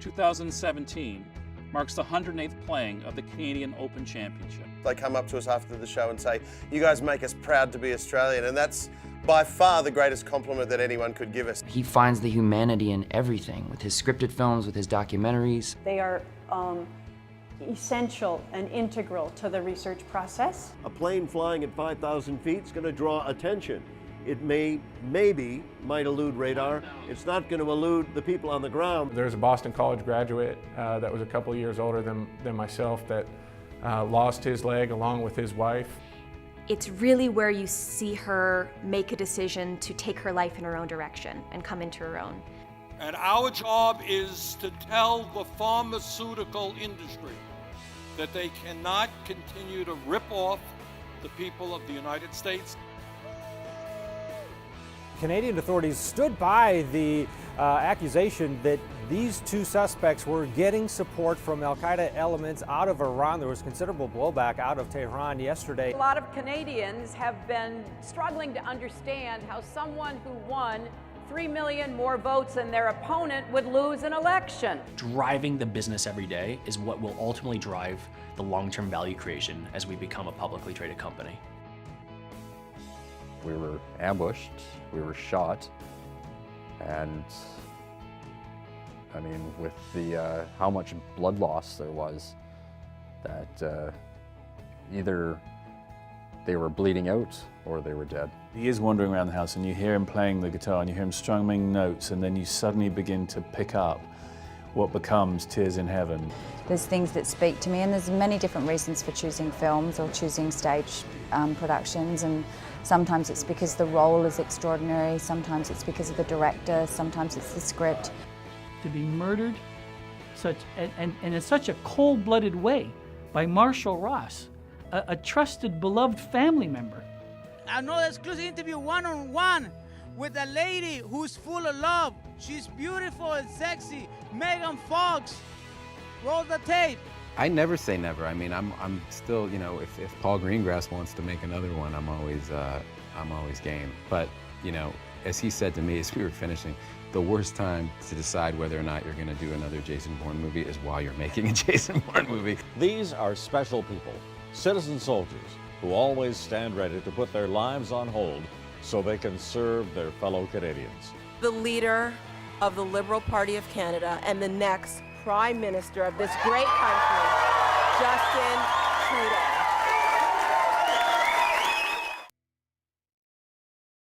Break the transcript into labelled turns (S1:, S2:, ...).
S1: 2017 marks the 108th playing of the Canadian Open Championship.
S2: They come up to us after the show and say, "You guys make us proud to be Australian," and that's by far the greatest compliment that anyone could give us.
S3: He finds the humanity in everything, with his scripted films, with his documentaries.
S4: They are essential and integral to the research process.
S5: A plane flying at 5,000 feet is going to draw attention. It maybe might elude radar. It's not going to elude the people on the ground.
S6: There's a Boston College graduate that was a couple of years older than myself that lost his leg along with his wife.
S7: It's really where you see her make a decision to take her life in her own direction and come into her own.
S8: And our job is to tell the pharmaceutical industry that they cannot continue to rip off the people of the United States.
S9: Canadian authorities stood by the accusation that these two suspects were getting support from al-Qaeda elements out of Iran. There was considerable blowback out of Tehran yesterday.
S4: A lot of Canadians have been struggling to understand how someone who won 3 million more votes than their opponent would lose an election.
S10: Driving the business every day is what will ultimately drive the long-term value creation as we become a publicly traded company.
S11: We were ambushed, we were shot, and I mean, with the how much blood loss there was, that either they were bleeding out or they were dead.
S12: He is wandering around the house and you hear him playing the guitar and you hear him strumming notes, and then you suddenly begin to pick up what becomes Tears in Heaven.
S13: There's things that speak to me, and there's many different reasons for choosing films or choosing stage productions, and sometimes it's because the role is extraordinary, sometimes it's because of the director, sometimes it's the script.
S14: To be murdered and in such a cold-blooded way by Marshall Ross, a trusted, beloved family member.
S15: Another exclusive interview one-on-one with a lady who's full of love. She's beautiful and sexy. Megan Fox. Roll the tape.
S16: I never say never. I mean, I'm still, you know, if Paul Greengrass wants to make another one, I'm always game. But, you know, as he said to me as we were finishing, the worst time to decide whether or not you're going to do another Jason Bourne movie is while you're making a Jason Bourne movie.
S17: These are special people, citizen soldiers, who always stand ready to put their lives on hold so they can serve their fellow Canadians.
S18: The leader of the Liberal Party of Canada and the next Prime Minister of this great country, Justin Trudeau.